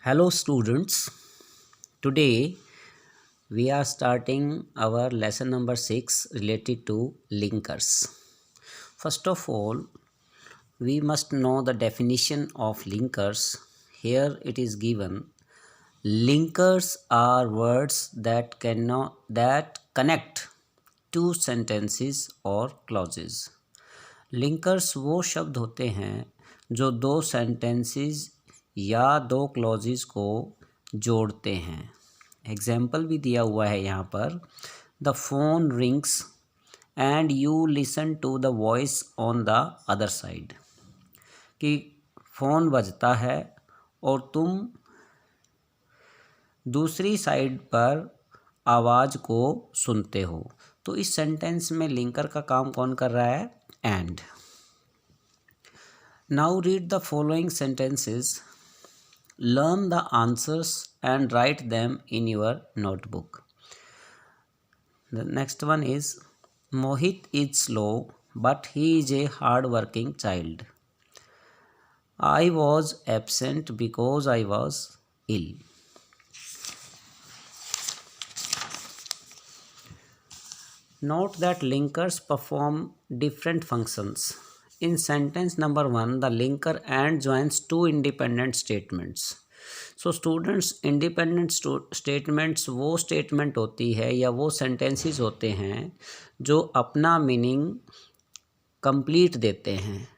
Hello students, today we are starting our lesson number 6 related to linkers. First of all, we must know the definition of linkers. Here it is given. Linkers are words that connect two sentences or clauses. Linkers वो शब्द होते हैं जो दो sentences या दो clauses को जोड़ते हैं। एग्जाम्पल भी दिया हुआ है यहाँ पर। The phone rings and you listen to the voice on the other side, कि फ़ोन बजता है और तुम दूसरी साइड पर आवाज़ को सुनते हो। तो इस सेंटेंस में लिंकर का काम कौन कर रहा है? And. Now read the following sentences, learn the answers and write them in your notebook. The next one is, Mohit is slow but he is a hard working child. I was absent because I was ill. Note that linkers perform different functions. In sentence number 1, the linker and joins two independent statements. So students, independent statements वो statement होती है या वो sentences होते हैं जो अपना meaning complete देते हैं,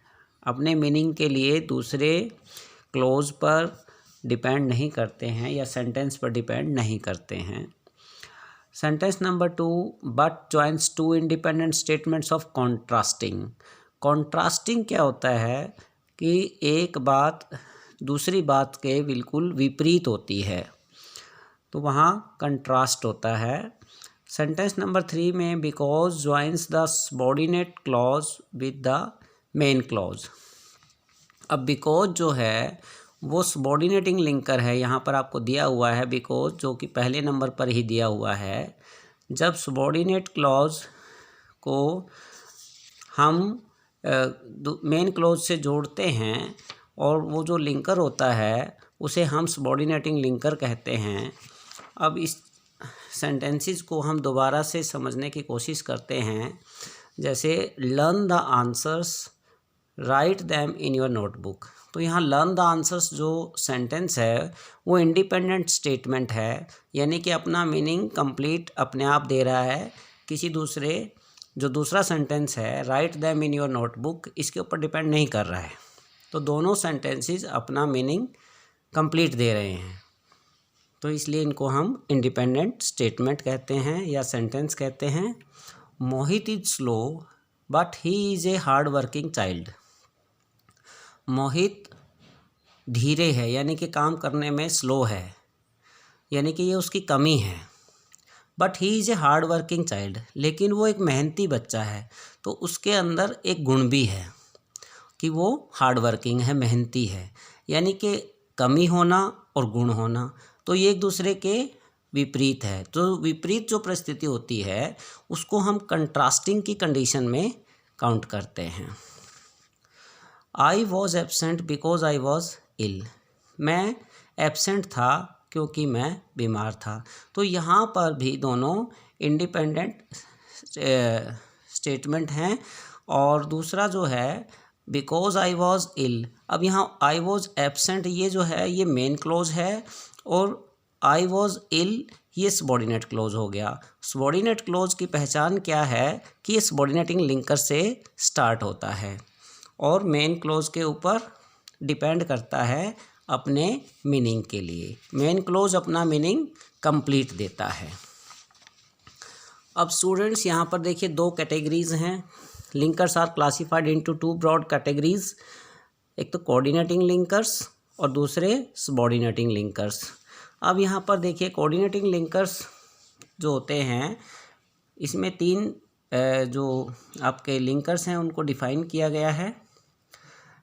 अपने मीनिंग के लिए दूसरे क्लोज पर डिपेंड नहीं करते हैं या सेंटेंस पर डिपेंड नहीं करते हैं। Sentence number 2, but joins two independent statements of contrasting. Contrasting क्या होता है कि एक बात दूसरी बात के बिल्कुल विपरीत होती है, तो वहाँ कंट्रास्ट होता है। सेंटेंस नंबर 3 में because joins the subordinate clause with the main clause. अब बिकॉज जो है वो सबऑर्डिनेटिंग लिंकर है, यहाँ पर आपको दिया हुआ है बिकॉज, जो कि पहले नंबर पर ही दिया हुआ है। जब सबऑर्डिनेट क्लॉज को हम मेन क्लॉज से जोड़ते हैं और वो जो लिंकर होता है उसे हम सबऑर्डिनेटिंग लिंकर कहते हैं। अब इस सेंटेंसेस को हम दोबारा से समझने की कोशिश करते हैं। जैसे learn the answers, right them in your notebook. तो यहाँ लर्न द आंसर्स जो सेंटेंस है वो इंडिपेंडेंट स्टेटमेंट है, यानी कि अपना मीनिंग कंप्लीट अपने आप दे रहा है। किसी दूसरे जो दूसरा सेंटेंस है right them in your notebook, इसके ऊपर डिपेंड नहीं कर रहा है। तो दोनों सेंटेंसेस अपना मीनिंग कंप्लीट दे रहे हैं, तो इसलिए इनको हम इंडिपेंडेंट स्टेटमेंट कहते हैं या सेंटेंस कहते हैं। Mohit is slow but he is a hard working child. Mohit धीरे है, यानी कि काम करने में स्लो है, यानी कि ये उसकी कमी है। But he is a hard working child, लेकिन वो एक मेहनती बच्चा है, तो उसके अंदर एक गुण भी है कि वो हार्ड वर्किंग है, मेहनती है। यानी कि कमी होना और गुण होना तो ये एक दूसरे के विपरीत है। तो विपरीत जो परिस्थिति होती है उसको हम कंट्रास्टिंग की कंडीशन में काउंट करते हैं। I was absent because I was ill. मैं एब्सेंट था क्योंकि मैं बीमार था। तो यहाँ पर भी दोनों इंडिपेंडेंट स्टेटमेंट हैं। और दूसरा जो है बिकॉज आई वॉज इल, अब यहाँ आई वॉज एब्सेंट ये जो है ये मेन क्लोज है और आई वॉज इल ये सबऑर्डिनेट क्लोज हो गया। सबऑर्डिनेट क्लोज की पहचान क्या है कि ये सबऑर्डिनेटिंग लिंकर से स्टार्ट होता है और मेन क्लोज के ऊपर डिपेंड करता है अपने मीनिंग के लिए। मेन क्लोज अपना मीनिंग कंप्लीट देता है। अब स्टूडेंट्स यहाँ पर देखिए दो कैटेगरीज हैं। Linkers are classified into two broad categories, एक तो कोऑर्डिनेटिंग लिंकर्स और दूसरे सबऑर्डिनेटिंग लिंकर्स। अब यहाँ पर देखिए कोऑर्डिनेटिंग लिंकर्स जो होते हैं इसमें तीन जो आपके लिंकर्स हैं उनको डिफाइन किया गया है।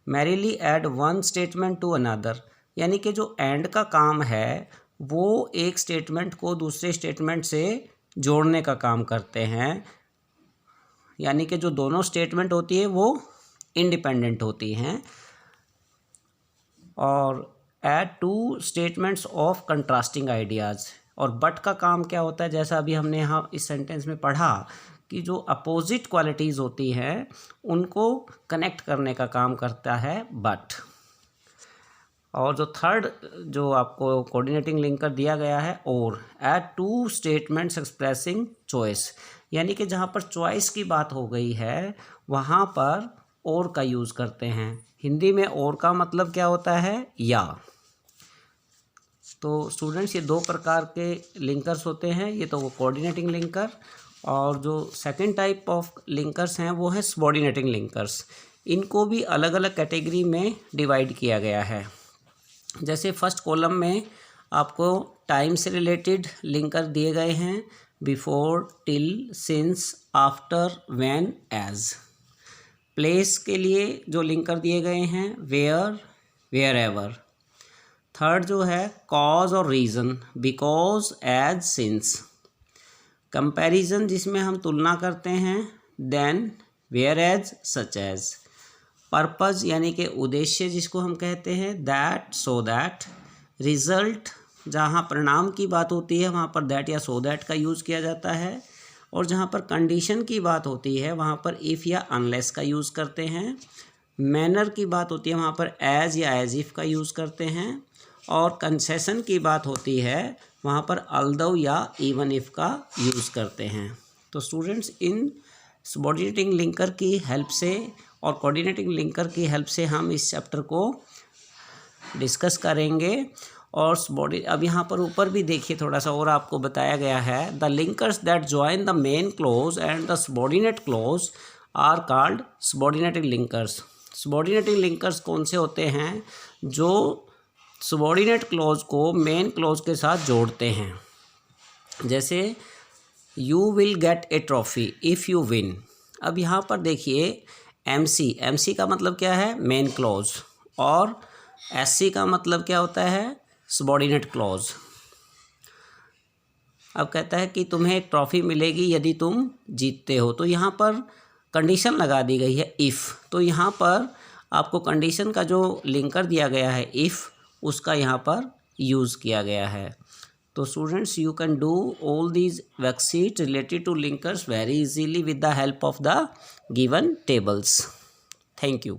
Merely add one statement to another, यानी कि जो एंड का काम है वो एक स्टेटमेंट को दूसरे स्टेटमेंट से जोड़ने का काम करते हैं, यानी कि जो दोनों स्टेटमेंट होती है वो इंडिपेंडेंट होती हैं। और add two statements of contrasting ideas. और बट का काम क्या होता है, जैसा अभी हमने यहाँ इस सेंटेंस में पढ़ा कि जो अपोजिट क्वालिटीज़ होती हैं उनको कनेक्ट करने का काम करता है बट। और जो थर्ड जो आपको कोऑर्डिनेटिंग लिंकर दिया गया है, और add two statements expressing choice, यानी कि जहाँ पर चॉइस की बात हो गई है वहाँ पर और का यूज़ करते हैं। हिंदी में और का मतलब क्या होता है, या। तो स्टूडेंट्स ये दो प्रकार के लिंकर्स होते हैं, ये तो वो कोऑर्डिनेटिंग लिंकर, और जो सेकंड टाइप ऑफ लिंकर्स हैं वो है सबऑर्डिनेटिंग लिंकर्स। इनको भी अलग अलग कैटेगरी में डिवाइड किया गया है। जैसे फर्स्ट कॉलम में आपको टाइम से रिलेटेड लिंकर दिए गए हैं, before, till, since, after, when, as. Place के लिए जो लिंकर दिए गए हैं, वेयर, वेयर एवर। थर्ड जो है कॉज और reason, because, as, since. Comparison जिसमें हम तुलना करते हैं, than, whereas, such as. Purpose यानी कि उद्देश्य जिसको हम कहते हैं, दैट, सो दैट। रिज़ल्ट जहाँ परिणाम की बात होती है वहाँ पर दैट या सो दैट का यूज़ किया जाता है। और जहाँ पर कंडीशन की बात होती है वहाँ पर इफ़ या अनलेस का यूज़ करते हैं। मैनर की बात होती है वहाँ पर एज या एज इफ़ का यूज़ करते हैं। और कंसेशन की बात होती है वहाँ पर अल्दो या इवन इफ़ का यूज़ करते हैं। तो स्टूडेंट्स इन सबऑर्डिनेटिंग लिंकर की हेल्प से और कोऑर्डिनेटिंग लिंकर की हेल्प से हम इस चैप्टर को डिस्कस करेंगे। और अब यहाँ पर ऊपर भी देखिए थोड़ा सा और आपको बताया गया है, the linkers that join the main clause and the subordinate clause are called subordinating linkers. Subordinating linkers कौन से होते हैं, जो सबऑर्डिनेट क्लोज को मेन क्लोज के साथ जोड़ते हैं। जैसे you will get a trophy if you win. अब यहाँ पर देखिए एमसी का मतलब क्या है, मेन क्लोज, और एससी का मतलब क्या होता है, सबऑर्डिनेट क्लोज। अब कहता है कि तुम्हें एक ट्रॉफी मिलेगी यदि तुम जीतते हो, तो यहाँ पर कंडीशन लगा दी गई है इफ़। तो यहाँ पर आपको कंडीशन का जो लिंकर दिया गया है इफ़, उसका यहाँ पर यूज़ किया गया है। तो students you can do all these worksheet related to linkers very easily with the help of the given tables. Thank you.